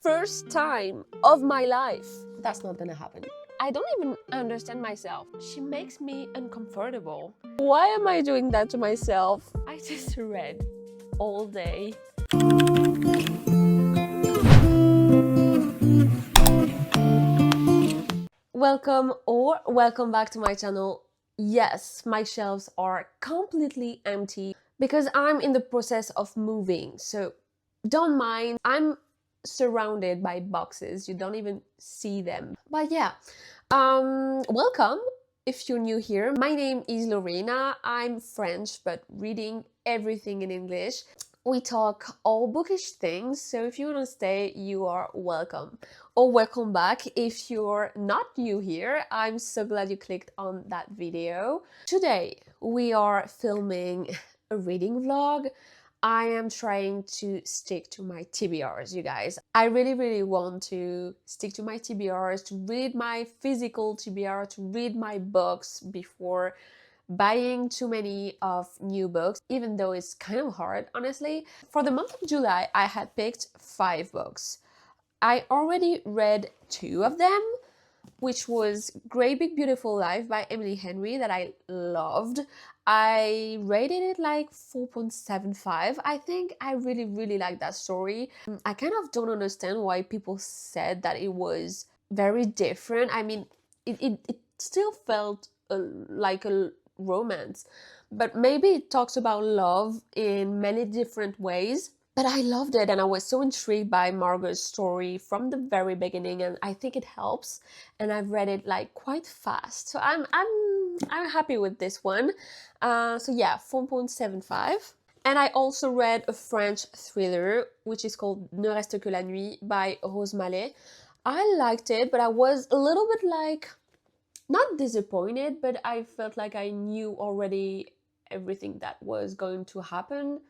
first time of my life. That's not gonna happen. I don't even understand myself. She makes me uncomfortable. Why am I doing that to myself? I just read all day. Welcome back to my channel. Yes, my shelves are completely empty because I'm in the process of moving. So don't mind, I'm surrounded by boxes. You don't even see them. But yeah, welcome if you're new here. My name is Lorena. I'm French, but reading everything in English. We talk all bookish things, so if you want to stay, you are welcome. Or welcome back if you're not new here. I'm so glad you clicked on that video. Today, we are filming a reading vlog. I am trying to stick to my TBRs, you guys. I really want to stick to my TBRs, to read my physical TBR, to read my books before buying too many of new books, even though it's kind of hard, honestly. For the month of July, I had picked 5 books. I already read 2 of them, which was Great Big Beautiful Life by Emily Henry that I loved. I rated it like 4.75. I think I really like that story. I kind of don't understand why people said that it was very different. I mean, it still felt like a romance, but maybe it talks about love in many different ways. But I loved it, and I was so intrigued by Margot's story from the very beginning, and I think it helps. And I've read it like quite fast, so I'm happy with this one. So yeah, 4.75. And I also read a French thriller which is called Ne reste que la nuit by Rose Mallet. I liked it, but I was a little bit like not disappointed, but I felt like I knew already everything that was going to happen.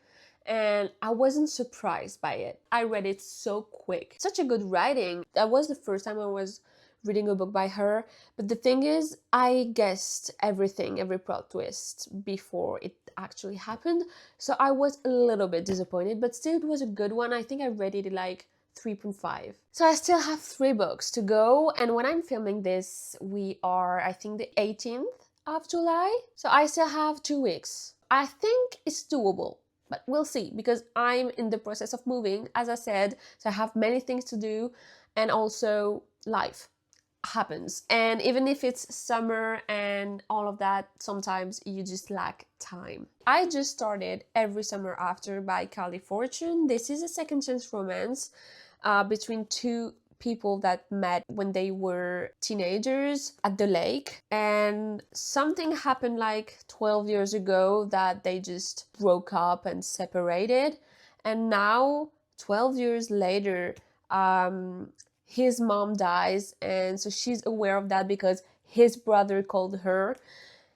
And I wasn't surprised by it. I read it so quick. Such a good writing. That was the first time I was reading a book by her. But the thing is, I guessed everything, every plot twist before it actually happened. So I was a little bit disappointed, but still it was a good one. I think I rated it like 3.5. So I still have 3 books to go. And when I'm filming this, we are, I think, the 18th of July. So I still have 2 weeks. I think it's doable. But we'll see, because I'm in the process of moving, as I said, so I have many things to do, and also life happens. And even if it's summer and all of that, sometimes you just lack time. I just started Every Summer After by Carly Fortune. This is a second chance romance between 2 people that met when they were teenagers at the lake, and something happened like 12 years ago that they just broke up and separated. And now 12 years later, his mom dies, and so she's aware of that because his brother called her,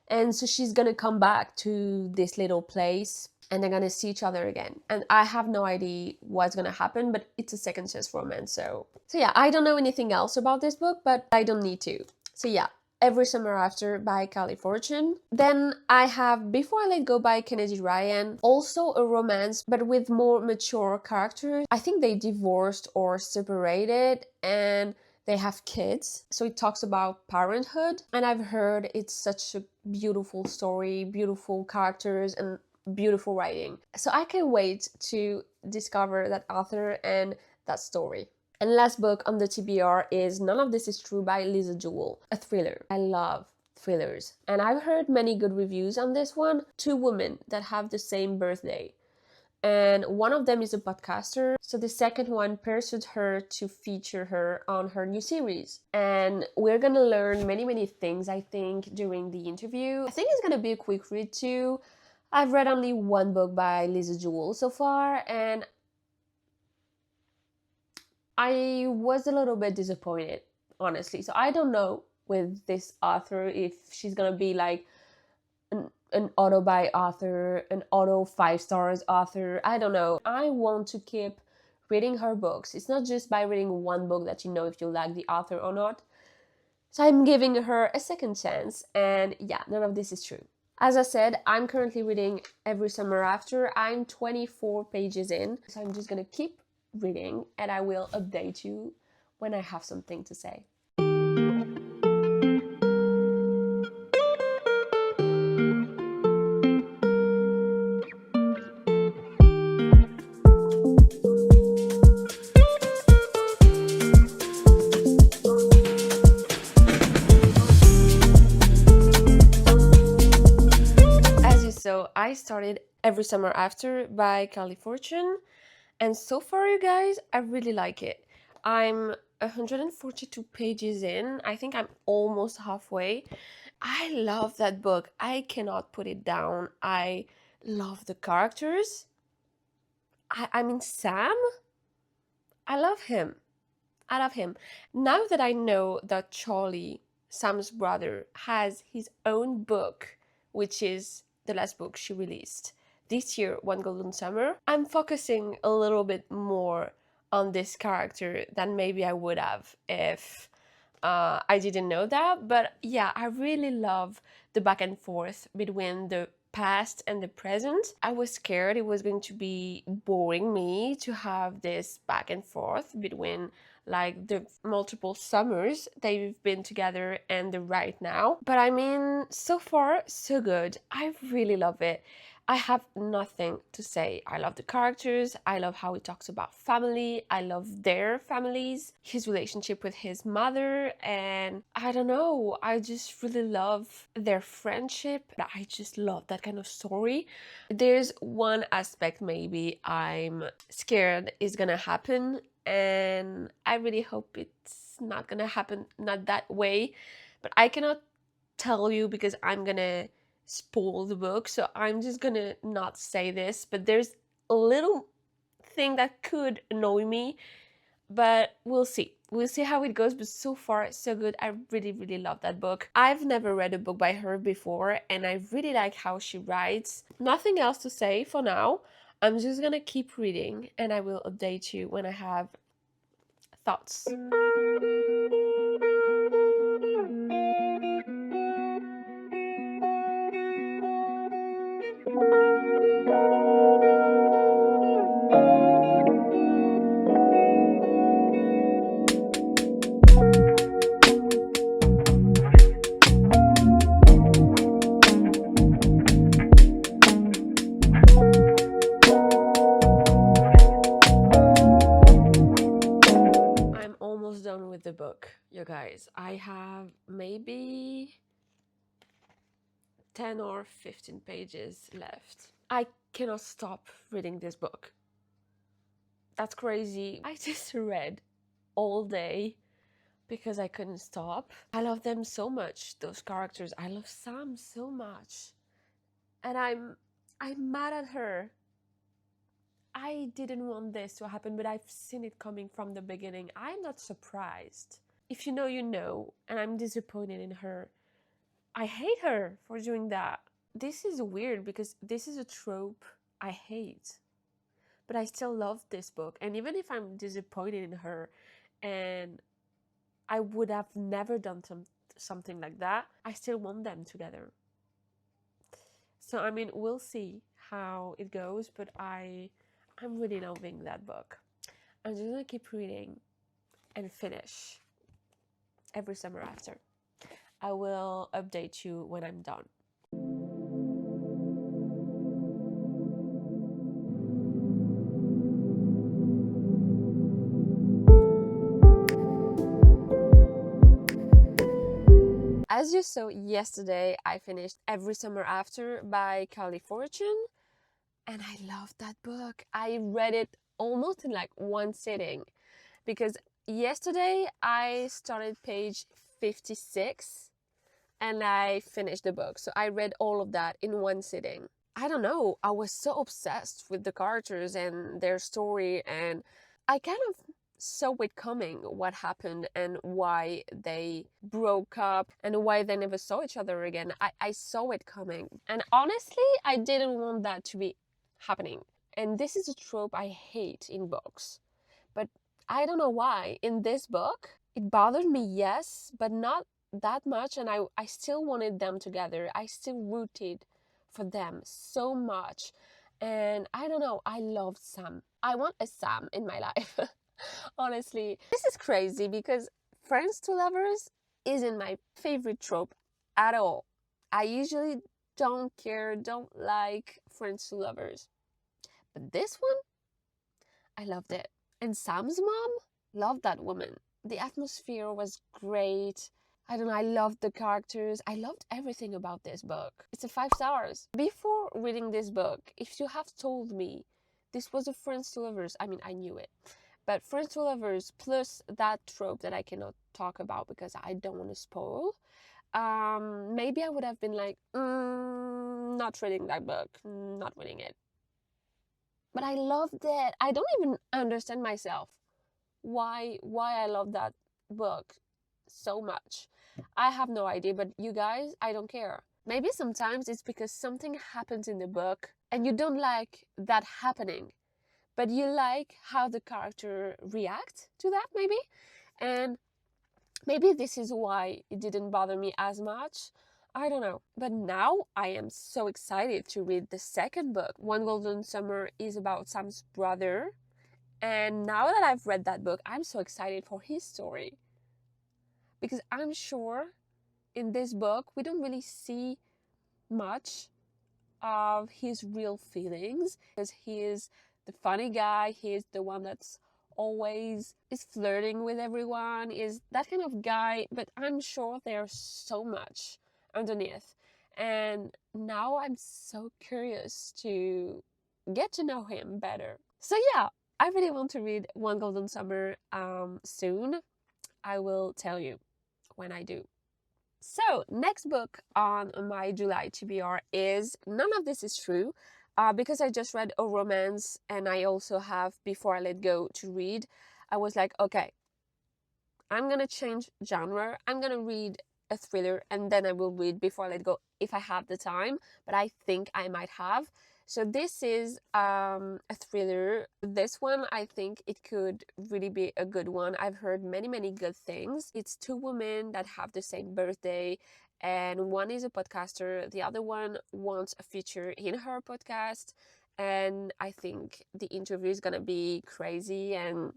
and so she's gonna come back to this little place and they're gonna see each other again. And I have no idea what's gonna happen, but it's a second chance romance. So yeah, I don't know anything else about this book, but I don't need to. So yeah, Every Summer After by Carly Fortune. Then I have Before I Let Go by Kennedy Ryan, also a romance, but with more mature characters. I think they divorced or separated, and they have kids, so it talks about parenthood. And I've heard it's such a beautiful story, beautiful characters, and beautiful writing. So I can't wait to discover that author and that story. And last book on the TBR is None of This Is True by Lisa Jewell, a thriller. I love thrillers, and I've heard many good reviews on this one. 2 women that have the same birthday, and one of them is a podcaster, so the second one pursued her to feature her on her new series. And we're gonna learn many things, I think, during the interview. I think it's gonna be a quick read too. I've read only 1 book by Lisa Jewell so far, and I was a little bit disappointed, honestly. So I don't know with this author if she's gonna be like an auto-buy author, an auto 5 stars author. I don't know. I want to keep reading her books. It's not just by reading 1 book that you know if you like the author or not. So I'm giving her a second chance, and yeah, none of this is true. As I said, I'm currently reading Every Summer After. I'm 24 pages in, so I'm just gonna keep reading, and I will update you when I have something to say. As you saw, I started Every Summer After by Carly Fortune, and so far, you guys, I really like it. I'm 142 pages in. I think I'm almost halfway. I love that book. I cannot put it down. I love the characters. I mean, Sam, I love him. I love him. Now that I know that Charlie, Sam's brother, has his own book, which is the last book she released this year, One Golden Summer, I'm focusing a little bit more on this character than maybe I would have if I didn't know that. But yeah, I really love the back and forth between the past and the present. I was scared it was going to be boring me to have this back and forth between like the multiple summers they've been together and the right now. But I mean, so far, so good. I really love it. I have nothing to say. I love the characters. I love how he talks about family. I love their families, his relationship with his mother, and I don't know. I just really love their friendship. I just love that kind of story. There's one aspect maybe I'm scared is gonna happen, and I really hope it's not gonna happen, not that way, but I cannot tell you because I'm gonna spoil the book, so I'm just gonna not say this, but there's a little thing that could annoy me, but we'll see. We'll see how it goes, but so far, so good. I really, really love that book. I've never read a book by her before, and I really like how she writes. Nothing else to say for now. I'm just gonna keep reading, and I will update you when I have thoughts. I'm almost done with the book, you guys. I have maybe 10 or 15 pages left. I cannot stop reading this book. That's crazy. I just read all day because I couldn't stop. I love them so much, those characters. I love Sam so much. And I'm mad at her. I didn't want this to happen, but I've seen it coming from the beginning. I'm not surprised. If you know, you know, and I'm disappointed in her. I hate her for doing that. This is weird because this is a trope I hate. But I still love this book. And even if I'm disappointed in her and I would have never done something like that, I still want them together. So I mean, we'll see how it goes, but I'm really loving that book. I'm just gonna keep reading and finish Every Summer After. I will update you when I'm done. As you saw yesterday, I finished Every Summer After by Carly Fortune, and I loved that book. I read it almost in like one sitting because yesterday I started page 56 and I finished the book. So I read all of that in one sitting. I don't know, I was so obsessed with the characters and their story, and I kind of saw it coming what happened and why they broke up and why they never saw each other again. I saw it coming. And honestly, I didn't want that to be happening. And this is a trope I hate in books. But I don't know why. In this book, it bothered me, yes, but not that much. And I still wanted them together. I still rooted for them so much. And I don't know, I loved Sam. I want a Sam in my life. Honestly, this is crazy because friends to lovers isn't my favorite trope at all. I usually don't care, don't like friends to lovers. But this one, I loved it. And Sam's mom loved that woman. The atmosphere was great. I don't know, I loved the characters. I loved everything about this book. It's a 5 stars. Before reading this book, if you have told me this was a friends to lovers, I mean, I knew it. But friends to lovers plus that trope that I cannot talk about because I don't want to spoil, maybe I would have been like, not reading that book, not reading it. But I loved it. I don't even understand myself why I love that book so much. I have no idea, but you guys, I don't care. Maybe sometimes it's because something happens in the book and you don't like that happening, but you like how the character react to that maybe. And maybe this is why it didn't bother me as much. I don't know. But now I am so excited to read the second book. One Golden Summer is about Sam's brother. And now that I've read that book, I'm so excited for his story. Because I'm sure in this book, we don't really see much of his real feelings. Because he is the funny guy, he is the one that's always is flirting with everyone, is that kind of guy, but I'm sure there's so much underneath. And now I'm so curious to get to know him better. So yeah, I really want to read One Golden Summer soon. I will tell you when I do. So, next book on my July TBR is None of This Is True. Because I just read a romance and I also have Before I Let Go to read, I was like, okay, I'm gonna change genre. I'm gonna read a thriller and then I will read Before I Let Go if I have the time, but I think I might have. So this is a thriller. This one, I think it could really be a good one. I've heard many good things. It's two women that have the same birthday, and one is a podcaster. The other one wants a feature in her podcast, and I think the interview is gonna be crazy and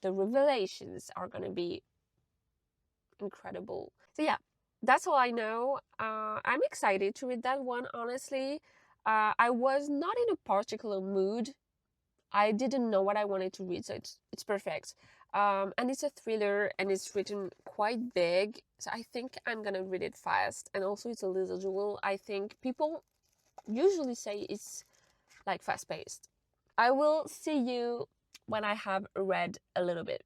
the revelations are gonna be incredible. So yeah, that's all I know. I'm excited to read that one, honestly. I was not in a particular mood. I didn't know what I wanted to read, so it's perfect. And it's a thriller and it's written quite big, so I think I'm gonna read it fast. And also it's a little jewel. I think people usually say it's like fast-paced. I will see you when I have read a little bit.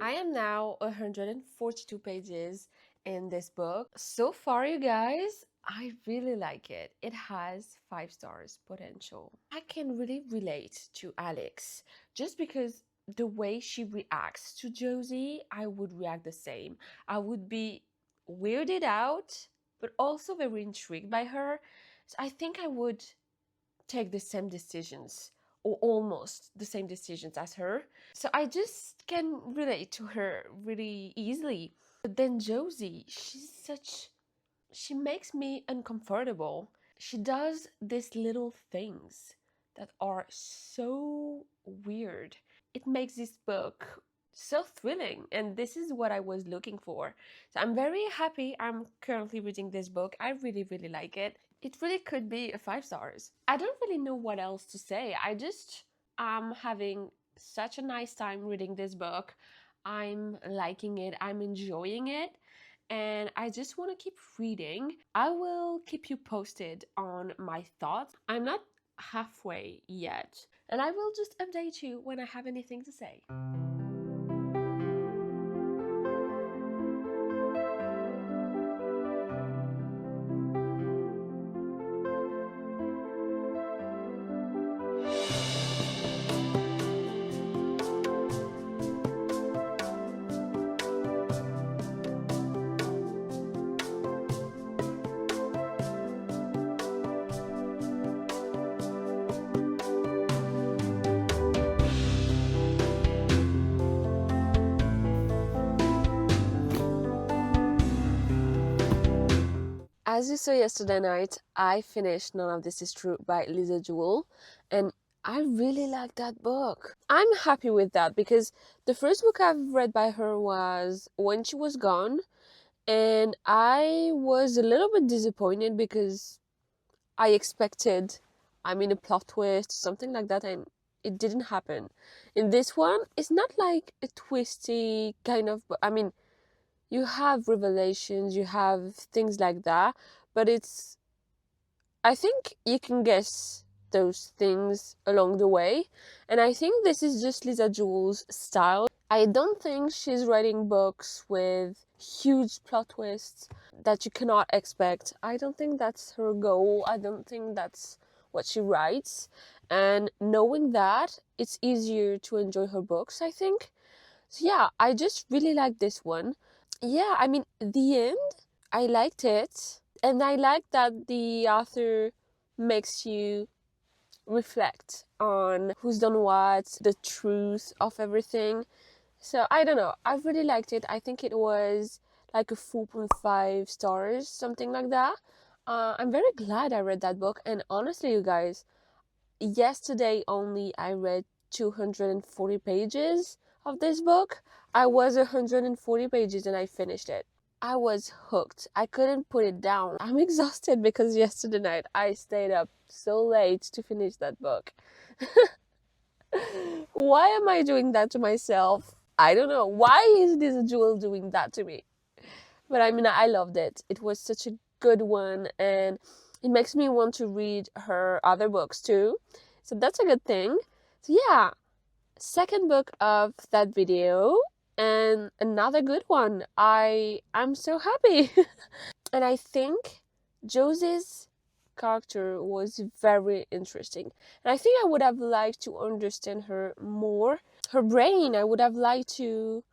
I am now 142 pages in this book. So far, you guys, I really like it. It has 5 stars potential. I can really relate to Alex just because the way she reacts to Josie, I would react the same. I would be weirded out, but also very intrigued by her. So I think I would take the same decisions or almost the same decisions as her. So I just can relate to her really easily. But then Josie, she makes me uncomfortable. She does these little things that are so weird. It makes this book so thrilling, and this is what I was looking for. So I'm very happy I'm currently reading this book. I really like it. It really could be a 5 stars. I don't really know what else to say. I just am having such a nice time reading this book. I'm liking it, I'm enjoying it, and I just want to keep reading. I will keep you posted on my thoughts. I'm not halfway yet, and I will just update you when I have anything to say. As you saw yesterday night, I finished None of This Is True by Lisa Jewell, and I really like that book. I'm happy with that because the first book I've read by her was When She Was Gone, and I was a little bit disappointed because I expected, a plot twist, something like that, and it didn't happen. In this one, it's not like a twisty kind of, you have revelations, you have things like that, but I think you can guess those things along the way. And I think this is just Lisa Jewell's style. I don't think she's writing books with huge plot twists that you cannot expect. I don't think that's her goal. I don't think that's what she writes. And knowing that, it's easier to enjoy her books, I think. So yeah, I just really like this one. Yeah, the end, I liked it. And I like that the author makes you reflect on who's done what, the truth of everything. So I don't know, I really liked it. I think it was like a 4.5 stars, something like that. I'm very glad I read that book. And honestly, you guys, yesterday only I read 240 pages of this book. I was 140 pages and I finished it. I was hooked. I couldn't put it down. I'm exhausted because yesterday night I stayed up so late to finish that book. Why am I doing that to myself? I don't know. Why is this Jewel doing that to me? But I loved it. It was such a good one, and it makes me want to read her other books too. So that's a good thing. So yeah, second book of that video, and another good one. I'm so happy. And I think Josie's character was very interesting, and I think I would have liked to understand her more. Her brain, I would have liked to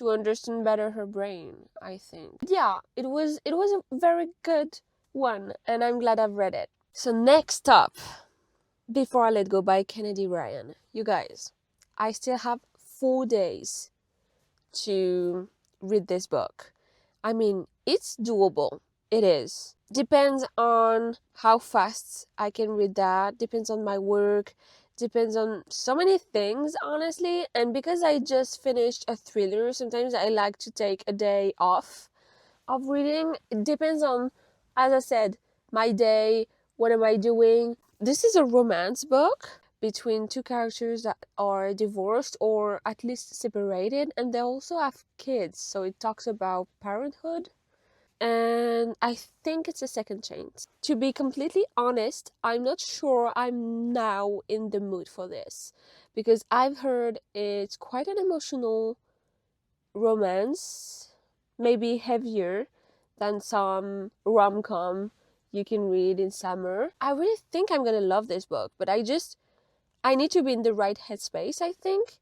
understand better her brain, I think. Yeah, it was a very good one, and I'm glad I've read it. So next up, Before I Let Go by Kennedy Ryan. You guys, I still have 4 days to read this book. It's doable. It is. Depends on how fast I can read that. Depends on my work. Depends on so many things, honestly. And because I just finished a thriller, sometimes I like to take a day off of reading. It depends on, as I said, my day. What am I doing? This is a romance book between two characters that are divorced or at least separated, and they also have kids, so it talks about parenthood, and I think it's a second chance. To be completely honest, I'm not sure I'm now in the mood for this, because I've heard it's quite an emotional romance, maybe heavier than some rom-com you can read in summer. I really think I'm gonna love this book, but I need to be in the right headspace, I think.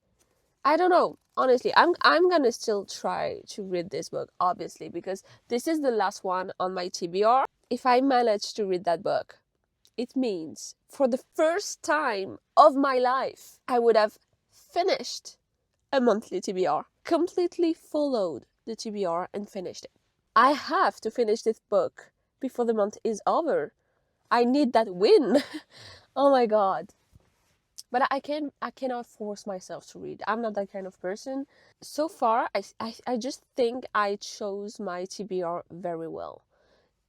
I don't know. Honestly, I'm gonna still try to read this book, obviously, because this is the last one on my TBR. If I manage to read that book, it means for the first time of my life, I would have finished a monthly TBR. Completely followed the TBR and finished it. I have to finish this book before the month is over. I need that win. Oh my god. But I cannot force myself to read. I'm not that kind of person. So far, I just think I chose my TBR very well.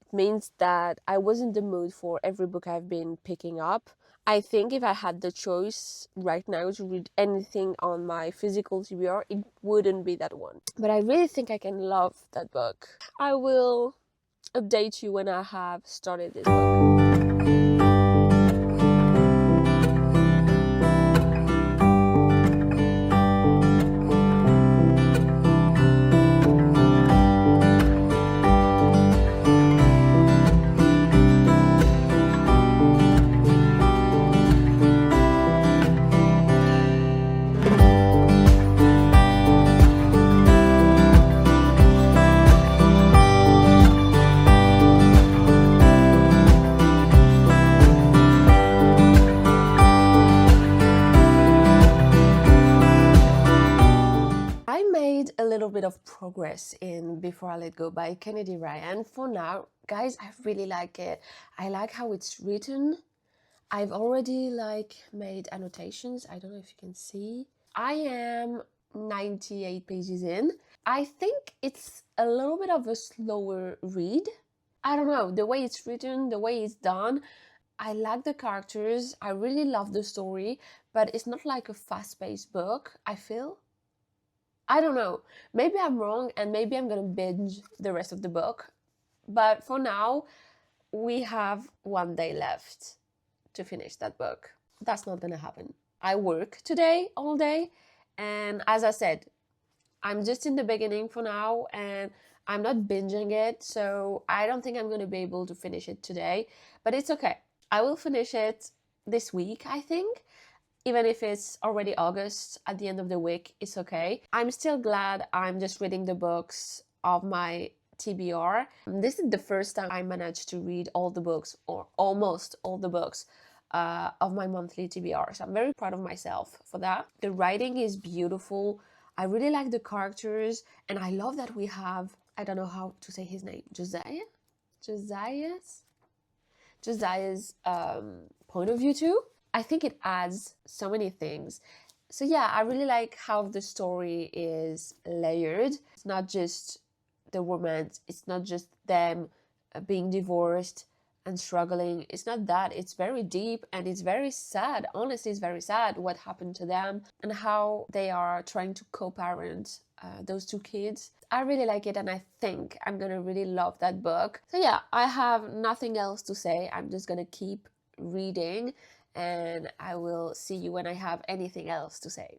It means that I was in the mood for every book I've been picking up. I think if I had the choice right now to read anything on my physical TBR, it wouldn't be that one. But I really think I can love that book. I will update you when I have started this book. A little bit of progress in Before I Let Go by Kennedy Ryan. For now, Guys, I really like it. I like how it's written. I've already like made annotations. I don't know if you can see. I am 98 pages in. I think it's a little bit of a slower read. I don't know, the way it's written, the way it's done. I like the characters. I really love the story, but it's not like a fast-paced book, I feel. I don't know. Maybe I'm wrong and maybe I'm gonna binge the rest of the book. But for now, we have 1 day left to finish that book. That's not gonna happen. I work today all day, and as I said, I'm just in the beginning for now and I'm not binging it, so I don't think I'm gonna be able to finish it today, but it's okay. I will finish it this week, I think. Even if it's already August at the end of the week, it's okay. I'm still glad I'm just reading the books of my TBR. This is the first time I managed to read all the books, or almost all the books, of my monthly TBR. So I'm very proud of myself for that. The writing is beautiful. I really like the characters, and I love that we have, I don't know how to say his name, Josiah's point of view too. I think it adds so many things. So yeah, I really like how the story is layered. It's not just the romance, it's not just them being divorced and struggling. It's not that. It's very deep and it's very sad. Honestly, it's very sad what happened to them and how they are trying to co-parent those two kids. I really like it and I think I'm gonna really love that book. So yeah, I have nothing else to say. I'm just gonna keep reading and I will see you when I have anything else to say.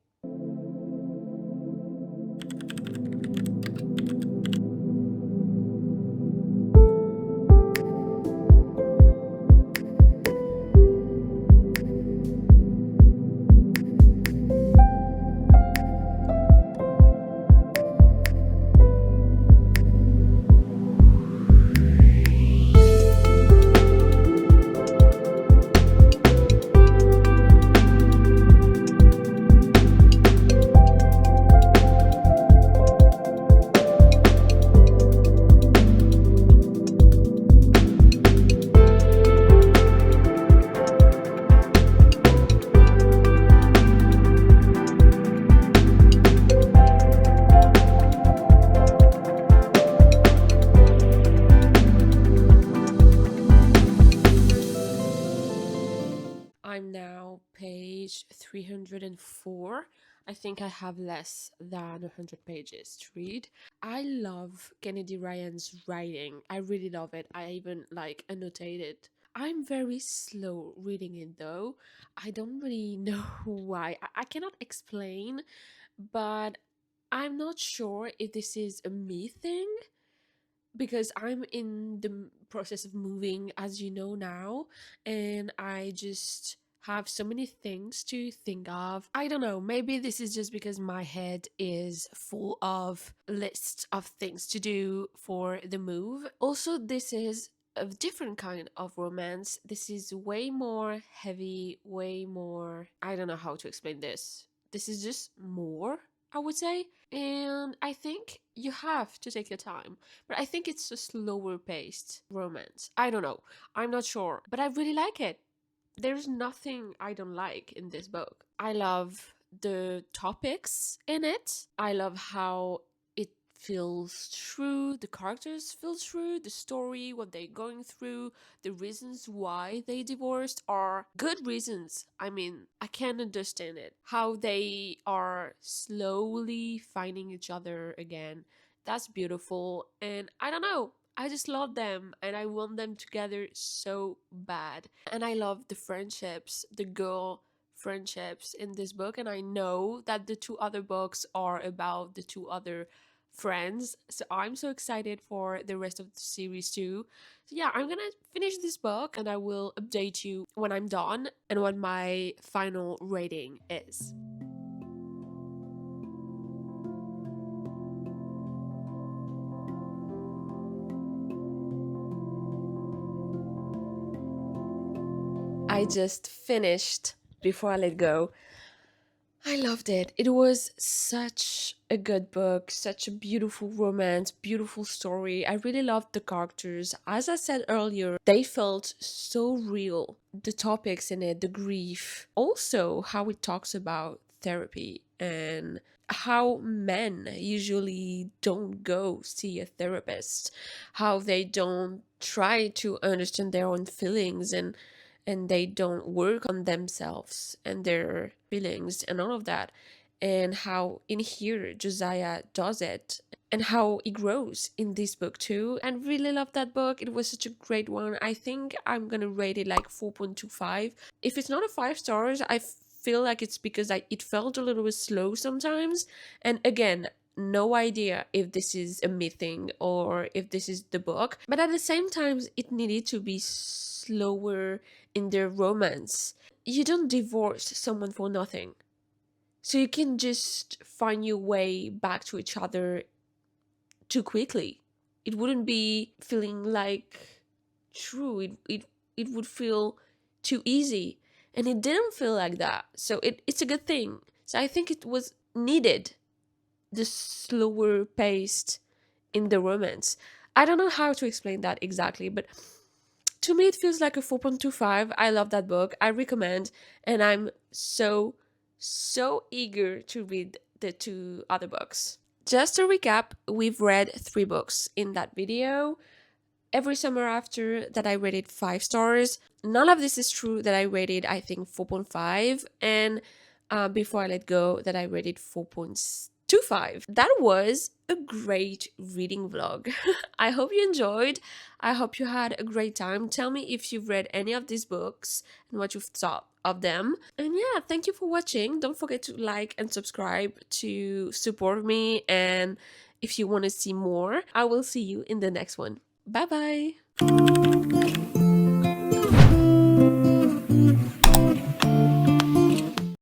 I'm now page 304. I think I have less than 100 pages to read. I love Kennedy Ryan's writing. I really love it. I even like annotated. I'm very slow reading it though. I don't really know why. I cannot explain, but I'm not sure if this is a me thing because I'm in the process of moving, as you know now, and I just have so many things to think of. I don't know, maybe this is just because my head is full of lists of things to do for the move. Also, this is a different kind of romance. This is way more heavy, way more. I don't know how to explain this. This is just more, I would say. And I think you have to take your time. But I think it's a slower paced romance. I don't know. I'm not sure. But I really like it. There's nothing I don't like in this book. I love the topics in it. I love how it feels true, the characters feel true, the story, what they're going through, the reasons why they divorced are good reasons. I mean, I can understand it. How they are slowly finding each other again. That's beautiful. And I don't know. I just love them and I want them together so bad. And I love the friendships, the girl friendships in this book. And I know that the two other books are about the two other friends. So I'm so excited for the rest of the series too. So yeah, I'm gonna finish this book and I will update you when I'm done and what my final rating is. I just finished, before I let go, I loved it. It was such a good book, such a beautiful romance, beautiful story. I really loved the characters. As I said earlier, they felt so real. The topics in it, the grief, also how it talks about therapy and how men usually don't go see a therapist, how they don't try to understand their own feelings and they don't work on themselves and their feelings and all of that, and how in here Josiah does it and how he grows in this book too. And really love that book. It was such a great one. I think I'm gonna rate it like 4.25. If it's not a 5 stars, I feel like it's because it felt a little bit slow sometimes. And again, no idea if this is a me thing or if this is the book, but at the same time it needed to be slower in their romance. You don't divorce someone for nothing. So you can just find your way back to each other too quickly. It wouldn't be feeling like true. It would feel too easy. And it didn't feel like that. So it's a good thing. So I think it was needed, the slower paced in the romance. I don't know how to explain that exactly, but to me it feels like a 4.25. I love that book. I recommend, and I'm so eager to read the two other books. Just to recap, we've read 3 books in that video. Every summer after that I rated 5 stars. None of this is true that I rated, I think, 4.5, and before I let go that I rated 4.25. That was a great reading vlog. I hope you enjoyed. I hope you had a great time. Tell me if you've read any of these books and what you've thought of them. And yeah, thank you for watching. Don't forget to like and subscribe to support me, and if you want to see more, I will see you in the next one. Bye bye.